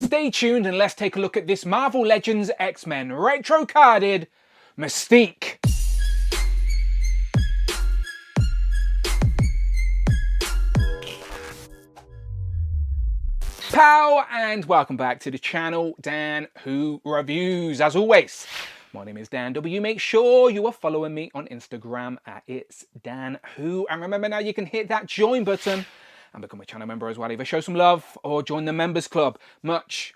Stay tuned and let's take a look at this Marvel Legends X-Men retro carded Mystique. Pow, and welcome back to the channel, Dan Who Reviews. As always, my name is Dan W. Make sure you are following me on Instagram at It's Dan Who. And remember now you can hit that join button and become a channel member as well. Either show some love or join the members club. Much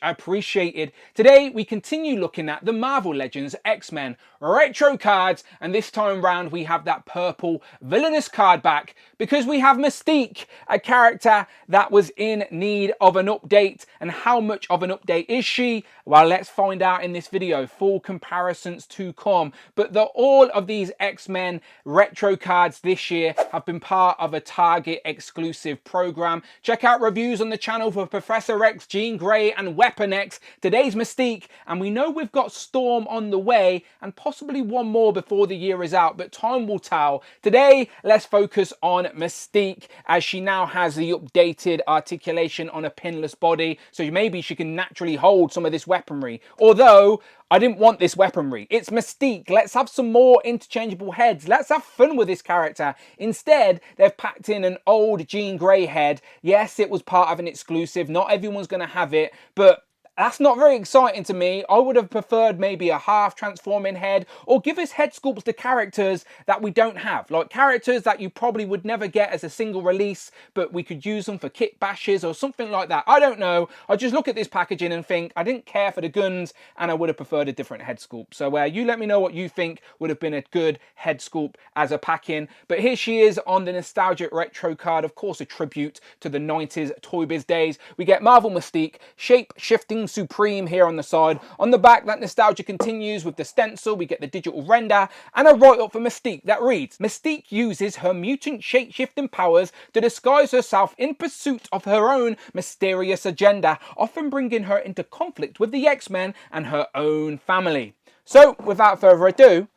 appreciated. Today we continue looking at the Marvel Legends X-Men retro cards, and this time round we have that purple villainous card back because we have Mystique, a character that was in need of an update. And how much of an update is she? Well, let's find out in this video. Full comparisons to come. But all of these X-Men retro cards this year have been part of a Target exclusive program. Check out reviews on the channel for Professor X, Jean Grey and Weapon X. Today's Mystique, and we know we've got Storm on the way and possibly one more before the year is out, but time will tell. Today, let's focus on Mystique, as she now has the updated articulation on a pinless body, so maybe she can naturally hold some of this weaponry. Although I didn't want this weaponry. It's Mystique. Let's have some more interchangeable heads. Let's have fun with this character. Instead, they've packed in an old Jean Grey head. Yes, it was part of an exclusive. Not everyone's going to have it, but that's not very exciting to me. I would have preferred maybe a half transforming head, or give us head sculpts to characters that we don't have. Like characters that you probably would never get as a single release, but we could use them for kit bashes or something like that. I don't know. I just look at this packaging and think I didn't care for the guns and I would have preferred a different head sculpt. So you let me know what you think would have been a good head sculpt as a pack-in. But here she is on the nostalgic retro card. Of course, a tribute to the 90s Toy Biz days. We get Marvel Mystique, shape-shifting supreme here on the side. On the back, that nostalgia continues with the stencil. We get the digital render and a write-up for Mystique that reads, Mystique uses her mutant shape-shifting powers to disguise herself in pursuit of her own mysterious agenda, often bringing her into conflict with the X-Men and her own family. So, without further ado,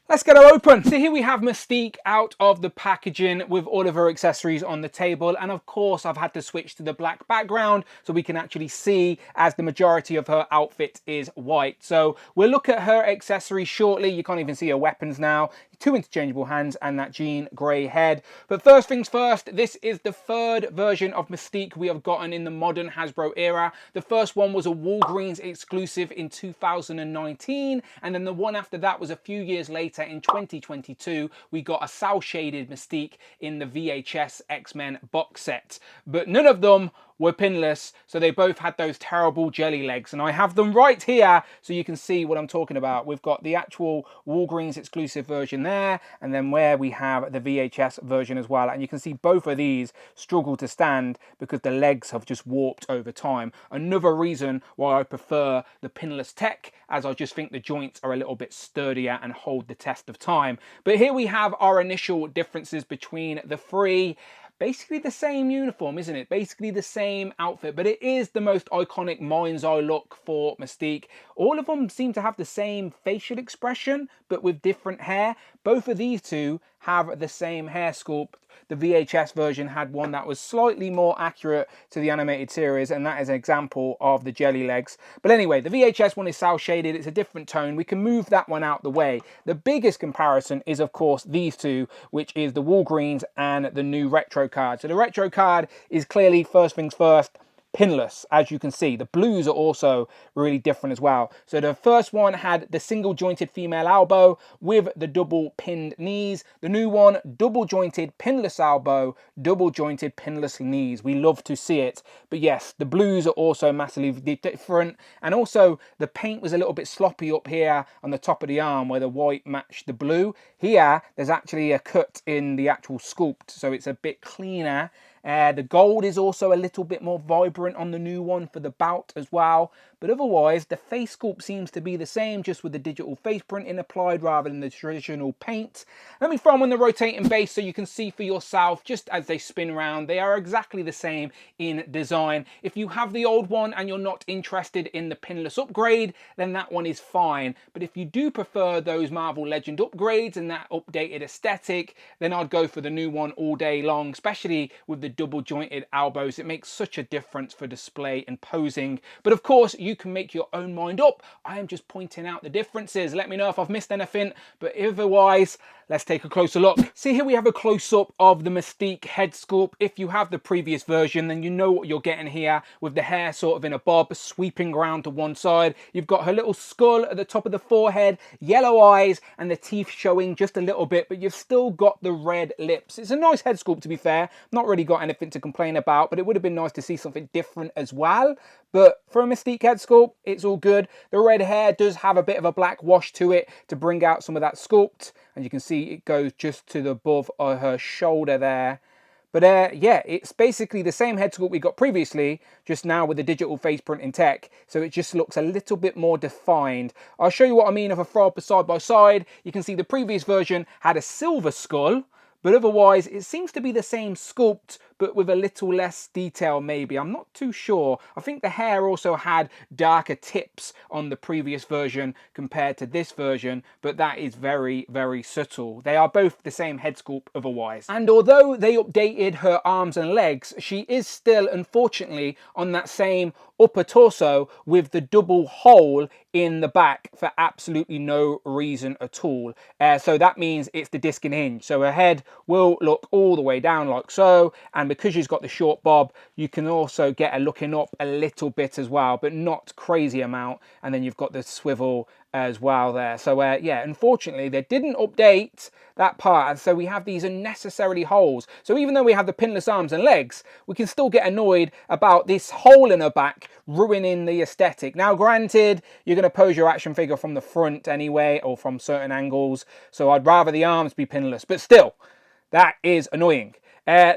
let's get her open. So here we have Mystique out of the packaging with all of her accessories on the table. And of course, I've had to switch to the black background so we can actually see, as the majority of her outfit is white. So we'll look at her accessories shortly. You can't even see her weapons now. 2 interchangeable hands and that Jean Grey head. But first things first, this is the third version of Mystique we have gotten in the modern Hasbro era. The first one was a Walgreens exclusive in 2019, and then the one after that was a few years later in 2022. We got a cel-shaded Mystique in the VHS X-Men box set, but none of them were pinless, so they both had those terrible jelly legs, and I have them right here so you can see what I'm talking about. We've got the actual Walgreens exclusive version there, and then where we have the VHS version as well, and you can see both of these struggle to stand because the legs have just warped over time. Another reason why I prefer the pinless tech, as I just think the joints are a little bit sturdier and hold the test of time. But here we have our initial differences between the three. Basically the same uniform, isn't it? Basically the same outfit, but it is the most iconic mind's eye look for Mystique. All of them seem to have the same facial expression, but with different hair. Both of these two have the same hair sculpt. The VHS version had one that was slightly more accurate to the animated series, and that is an example of the jelly legs. But anyway, the VHS one is cel-shaded. It's a different tone. We can move that one out the way. The biggest comparison is, of course, these two, which is the Walgreens and the new retro card. So the retro card is clearly, first things first, pinless, as you can see. The blues are also really different as well. So the first one had the single jointed female elbow with the double pinned knees. The new one, double jointed pinless elbow, double jointed pinless knees. We love to see it. But yes, the blues are also massively different, and also the paint was a little bit sloppy up here on the top of the arm where the white matched the blue. Here there's actually a cut in the actual sculpt, so it's a bit cleaner. The gold is also a little bit more vibrant on the new one for the bout as well. But otherwise, the face sculpt seems to be the same, just with the digital face printing applied rather than the traditional paint. Let me throw them on the rotating base so you can see for yourself, just as they spin around. They are exactly the same in design. If you have the old one and you're not interested in the pinless upgrade, then that one is fine. But if you do prefer those Marvel Legend upgrades and that updated aesthetic, then I'd go for the new one all day long, especially with the double jointed elbows. It makes such a difference for display and posing. But of course, you can make your own mind up. I am just pointing out the differences. Let me know if I've missed anything, but otherwise, let's take a closer look. See, here we have a close-up of the Mystique head sculpt. If you have the previous version, then you know what you're getting here, with the hair sort of in a bob, sweeping around to one side. You've got her little skull at the top of the forehead, yellow eyes, and the teeth showing just a little bit, but you've still got the red lips. It's a nice head sculpt, to be fair. Not really got anything to complain about, but it would have been nice to see something different as well. But for a Mystique head sculpt, it's all good. The red hair does have a bit of a black wash to it to bring out some of that sculpt. And you can see it goes just to the above of her shoulder there. But yeah, it's basically the same head sculpt we got previously, just now with the digital face printing tech. So it just looks a little bit more defined. I'll show you what I mean if I throw up side by side. You can see the previous version had a silver skull, but otherwise it seems to be the same sculpt, but with a little less detail maybe. I'm not too sure. I think the hair also had darker tips on the previous version compared to this version, but that is very, very subtle. They are both the same head sculpt otherwise. And although they updated her arms and legs, she is still, unfortunately, on that same upper torso with the double hole in the back for absolutely no reason at all. So that means it's the disc and hinge. So her head will look all the way down like so, and because she's got the short bob, you can also get her looking up a little bit as well, but not crazy amount. And then you've got the swivel as well there. So yeah, unfortunately they didn't update that part, and so we have these unnecessary holes. So even though we have the pinless arms and legs, we can still get annoyed about this hole in her back ruining the aesthetic. Now granted, you're going to pose your action figure from the front anyway, or from certain angles, so I'd rather the arms be pinless, but still, that is annoying.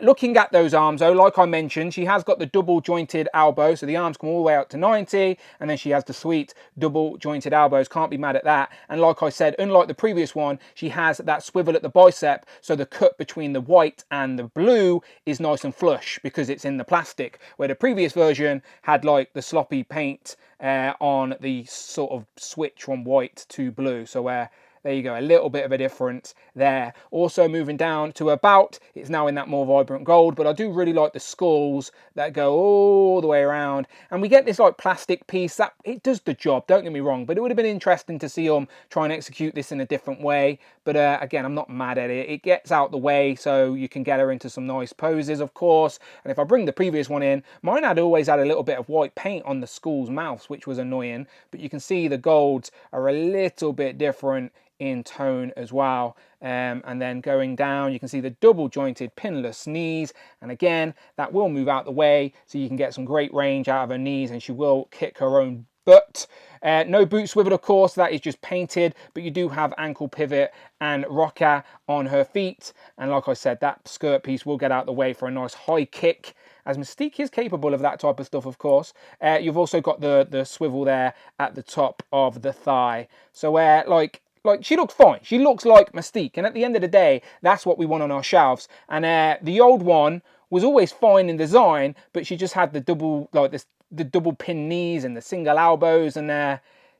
Looking at those arms though, like I mentioned, she has got the double jointed elbow, so the arms come all the way out to 90, and then she has the sweet double jointed elbows. Can't be mad at that. And like I said, unlike the previous one, she has that swivel at the bicep, so the cut between the white and the blue is nice and flush because it's in the plastic, where the previous version had like the sloppy paint on the sort of switch from white to blue. So there you go, a little bit of a difference there. Also moving down to about, it's now in that more vibrant gold, but I do really like the skulls that go all the way around. And we get this like plastic piece that, it does the job, don't get me wrong, but it would have been interesting to see them try and execute this in a different way. But again, I'm not mad at it. It gets out the way so you can get her into some nice poses, of course. And if I bring the previous one in, mine had always had a little bit of white paint on the skull's mouths, which was annoying. But you can see the golds are a little bit different in tone as well. And then going down, you can see the double jointed pinless knees, and again that will move out the way so you can get some great range out of her knees, and she will kick her own butt. No boot swivel, of course, that is just painted, but you do have ankle pivot and rocker on her feet, and like I said, that skirt piece will get out the way for a nice high kick, as Mystique is capable of that type of stuff, of course. You've also got the swivel there at the top of the thigh, so like she looks fine. She looks like Mystique, and at the end of the day, that's what we want on our shelves. And the old one was always fine in design, but she just had the double, like this, the double pin knees and the single elbows, and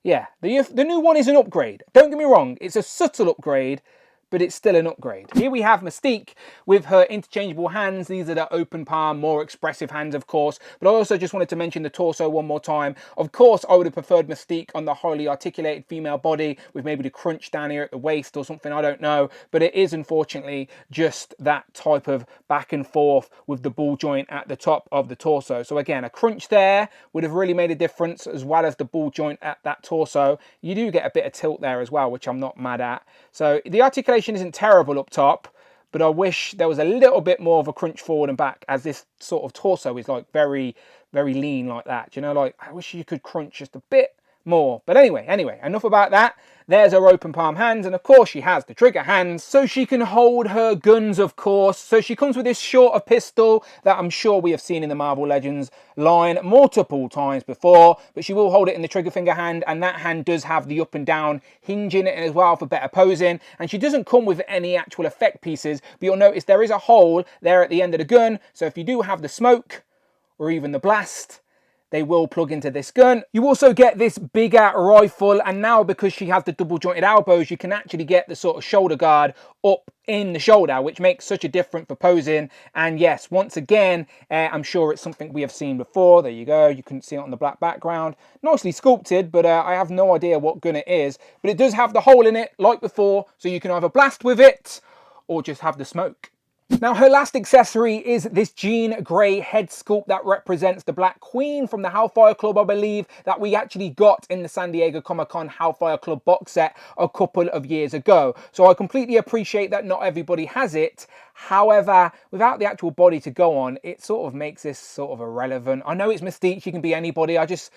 yeah, the new one is an upgrade. Don't get me wrong, it's a subtle upgrade, but it's still an upgrade. Here we have Mystique with her interchangeable hands. These are the open palm, more expressive hands, of course. But I also just wanted to mention the torso one more time. Of course, I would have preferred Mystique on the highly articulated female body with maybe the crunch down here at the waist or something, I don't know. But it is unfortunately just that type of back and forth with the ball joint at the top of the torso. So again, a crunch there would have really made a difference, as well as the ball joint at that torso. You do get a bit of tilt there as well, which I'm not mad at. So the articulation isn't terrible up top, but I wish there was a little bit more of a crunch forward and back, as this sort of torso is like very, very lean like that. You know, like I wish you could crunch just a bit more. But anyway, enough about that. There's her open palm hands, and of course she has the trigger hands, so she can hold her guns, of course. So she comes with this shorter pistol that I'm sure we have seen in the Marvel Legends line multiple times before, but she will hold it in the trigger finger hand, and that hand does have the up and down hinge in it as well for better posing. And she doesn't come with any actual effect pieces, but you'll notice there is a hole there at the end of the gun, so if you do have the smoke or even the blast, they will plug into this gun. You also get this bigger rifle, and now because she has the double jointed elbows, you can actually get the sort of shoulder guard up in the shoulder, which makes such a difference for posing. And yes, once again, I'm sure it's something we have seen before. There you go, you couldn't see it on the black background. Nicely sculpted, but I have no idea what gun it is. But it does have the hole in it like before, so you can either blast with it or just have the smoke. Now, her last accessory is this Jean Grey head sculpt that represents the Black Queen from the Hellfire Club, I believe, that we actually got in the San Diego Comic-Con Hellfire Club box set a couple of years ago. So I completely appreciate that not everybody has it. However, without the actual body to go on, it sort of makes this sort of irrelevant. I know it's Mystique, she can be anybody. I just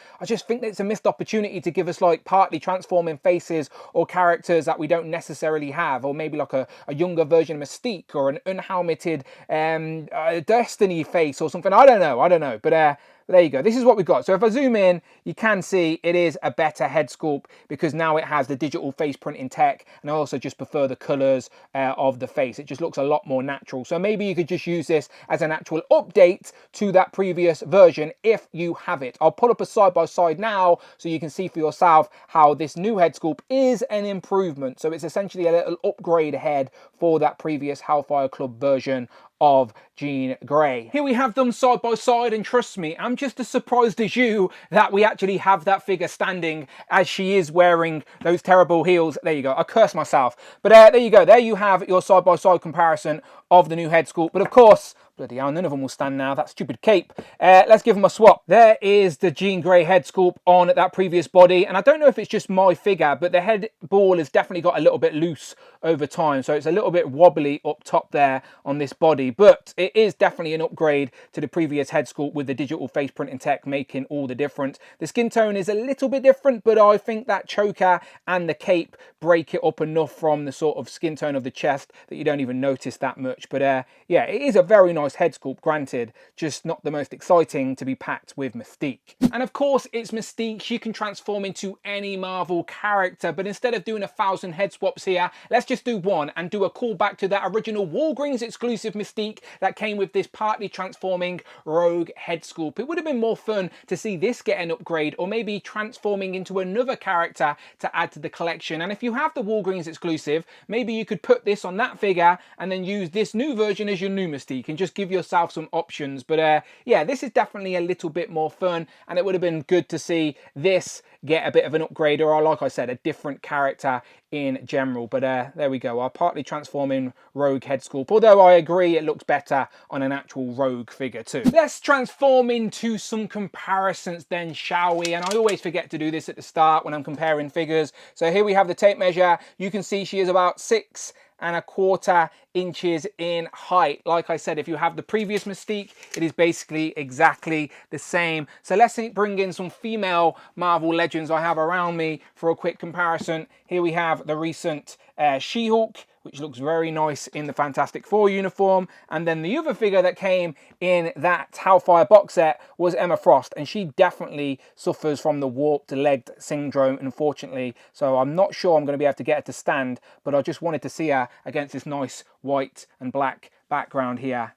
think that it's a missed opportunity to give us like partly transforming faces or characters that we don't necessarily have, or maybe like a younger version of Mystique or an unhelmeted Destiny face or something. I don't know. But there you go. This is what we've got. So if I zoom in, you can see it is a better head sculpt because now it has the digital face printing tech, and I also just prefer the colors of the face. It just looks a lot more natural. So maybe you could just use this as an actual update to that previous version if you have it. I'll put up a side by side now so you can see for yourself how this new head sculpt is an improvement. So it's essentially a little upgrade head for that previous Hellfire Club version of Jean Grey. Here we have them side by side, and trust me, I'm just as surprised as you that we actually have that figure standing as she is wearing those terrible heels. There you go, I curse myself. But there you go, there you have your side by side comparison of the new head sculpt. But of course, bloody hell, none of them will stand now, that stupid cape. Let's give them a swap. There is the Jean Grey head sculpt on that previous body, and I don't know if it's just my figure, but the head ball has definitely got a little bit loose over time, so it's a little bit wobbly up top there on this body, but it is definitely an upgrade to the previous head sculpt with the digital face printing tech making all the difference. The skin tone is a little bit different, but I think that choker and the cape break it up enough from the sort of skin tone of the chest that you don't even notice that much. But yeah, it is a very nice head sculpt, granted, just not the most exciting to be packed with Mystique. And of course, it's Mystique. She can transform into any Marvel character, but instead of doing 1,000 head swaps here, let's just do one and do a callback to that original Walgreens exclusive Mystique that came with this partly transforming rogue head sculpt. It would have been more fun to see this get an upgrade, or maybe transforming into another character to add to the collection. And if you have the Walgreens exclusive, maybe you could put this on that figure and then use this new version as your new Mystique and just give yourself some options. But yeah, this is definitely a little bit more fun, and it would have been good to see this get a bit of an upgrade, or like I said, a different character in general. But there we go, our partly transforming rogue head sculpt, although I agree it looks better on an actual rogue figure too. Let's transform into some comparisons then, shall we? And I always forget to do this at the start when I'm comparing figures. So here we have the tape measure. You can see she is about 6¼ inches in height. Like I said, if you have the previous Mystique, it is basically exactly the same. So let's bring in some female Marvel legends I have around me for a quick comparison. Here we have the recent She-Hulk, which looks very nice in the Fantastic Four uniform. And then the other figure that came in that Hellfire box set was Emma Frost, and she definitely suffers from the warped legged syndrome, unfortunately. So I'm not sure I'm going to be able to get her to stand, but I just wanted to see her against this nice white and black background here.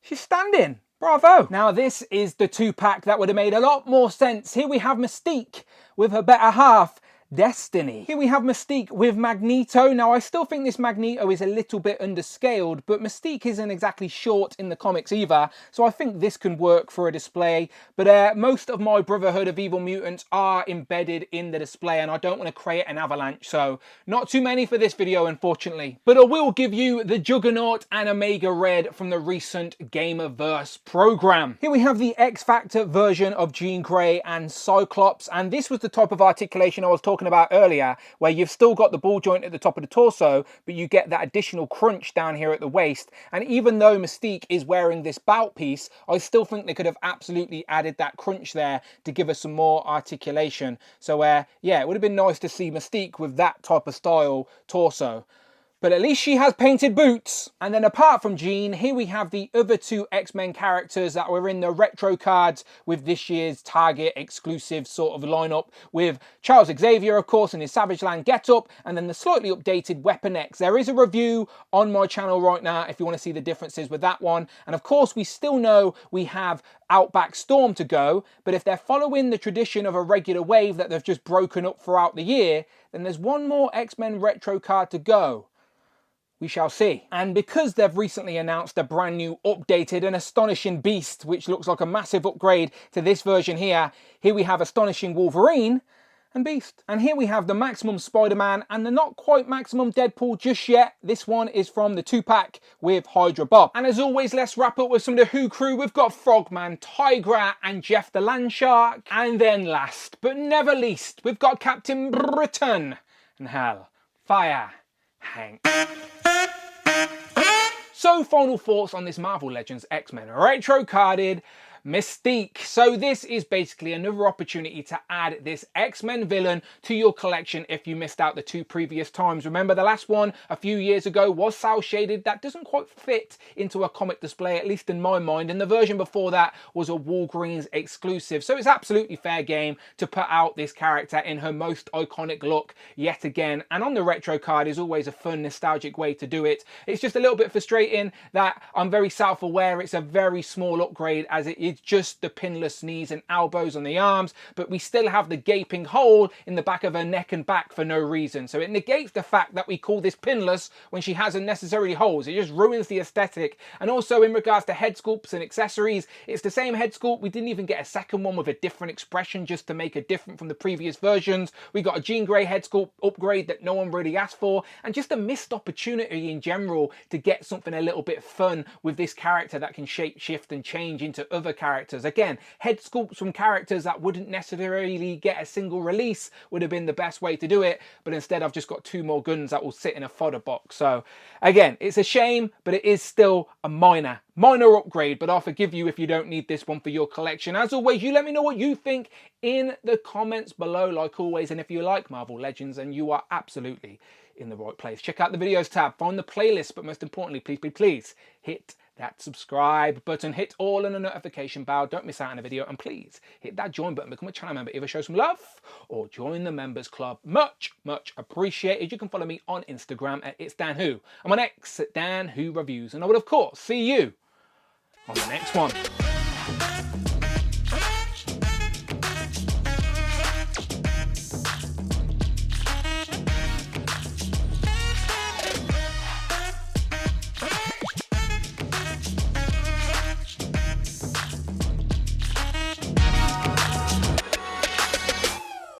She's standing. Bravo. Now this is the 2-pack that would have made a lot more sense. Here we have Mystique with her better half, Destiny. Here we have Mystique with Magneto. Now I still think this Magneto is a little bit underscaled, but Mystique isn't exactly short in the comics either, so I think this can work for a display. But most of my Brotherhood of Evil Mutants are embedded in the display, and I don't want to create an avalanche, so not too many for this video, unfortunately. But I will give you the Juggernaut and Omega Red from the recent Gamerverse program. Here we have the X Factor version of Jean Grey and Cyclops, and this was the type of articulation I was talking about earlier, where you've still got the ball joint at the top of the torso, but you get that additional crunch down here at the waist. And even though Mystique is wearing this bout piece, I still think they could have absolutely added that crunch there to give us some more articulation. So yeah, it would have been nice to see Mystique with that type of style torso. but at least she has painted boots. And then apart from Jean, here we have the other two X-Men characters that were in the retro cards with this year's Target exclusive sort of lineup, with Charles Xavier, of course, in his Savage Land getup, and then the slightly updated Weapon X. There is a review on my channel right now if you want to see the differences with that one. And of course, we still know we have Outback Storm to go, but if they're following the tradition of a regular wave that they've just broken up throughout the year, then there's one more X-Men retro card to go. We shall see. And because they've recently announced a brand new updated and astonishing Beast, which looks like a massive upgrade to this version here we have Astonishing Wolverine and Beast. And here we have the Maximum Spider-Man and the not quite Maximum Deadpool just yet. This one is from the 2-pack with Hydra Bob. And as always, let's wrap up with some of the Who crew. We've got Frogman, Tigra and Jeff the Landshark. And then last but never least, we've got Captain Britain and Hell Fire Hank. So final thoughts on this Marvel Legends X-Men retro carded Mystique. So this is basically another opportunity to add this X-Men villain to your collection if you missed out the two previous times. Remember, the last one a few years ago was cel shaded. That doesn't quite fit into a comic display, at least in my mind, and the version before that was a Walgreens exclusive. So it's absolutely fair game to put out this character in her most iconic look yet again, and on the retro card is always a fun, nostalgic way to do it. It's just a little bit frustrating that I'm very self-aware it's a very small upgrade, as it is just the pinless knees and elbows on the arms, but we still have the gaping hole in the back of her neck and back for no reason. So it negates the fact that we call this pinless when she has unnecessary holes. It just ruins the aesthetic. And also in regards to head sculpts and accessories, it's the same head sculpt. We didn't even get a second one with a different expression just to make it different from the previous versions. We got a Jean Grey head sculpt upgrade that no one really asked for, and just a missed opportunity in general to get something a little bit fun with this character that can shape shift and change into other characters. Again, head sculpts from characters that wouldn't necessarily get a single release would have been the best way to do it, but instead I've just got two more guns that will sit in a fodder box. So again, it's a shame, but it is still a minor upgrade, but I'll forgive you if you don't need this one for your collection. As always, you let me know what you think in the comments below, like always, and if you like Marvel Legends, then you are absolutely in the right place. Check out the videos tab, find the playlist, but most importantly, please hit that subscribe button, hit all on the notification bell, don't miss out on a video, and please hit that join button, become a channel member, either show some love or join the members club. Much appreciated. You can follow me on Instagram at It's Dan Who. I'm on X at Dan Who Reviews, and I will of course see you on the next one.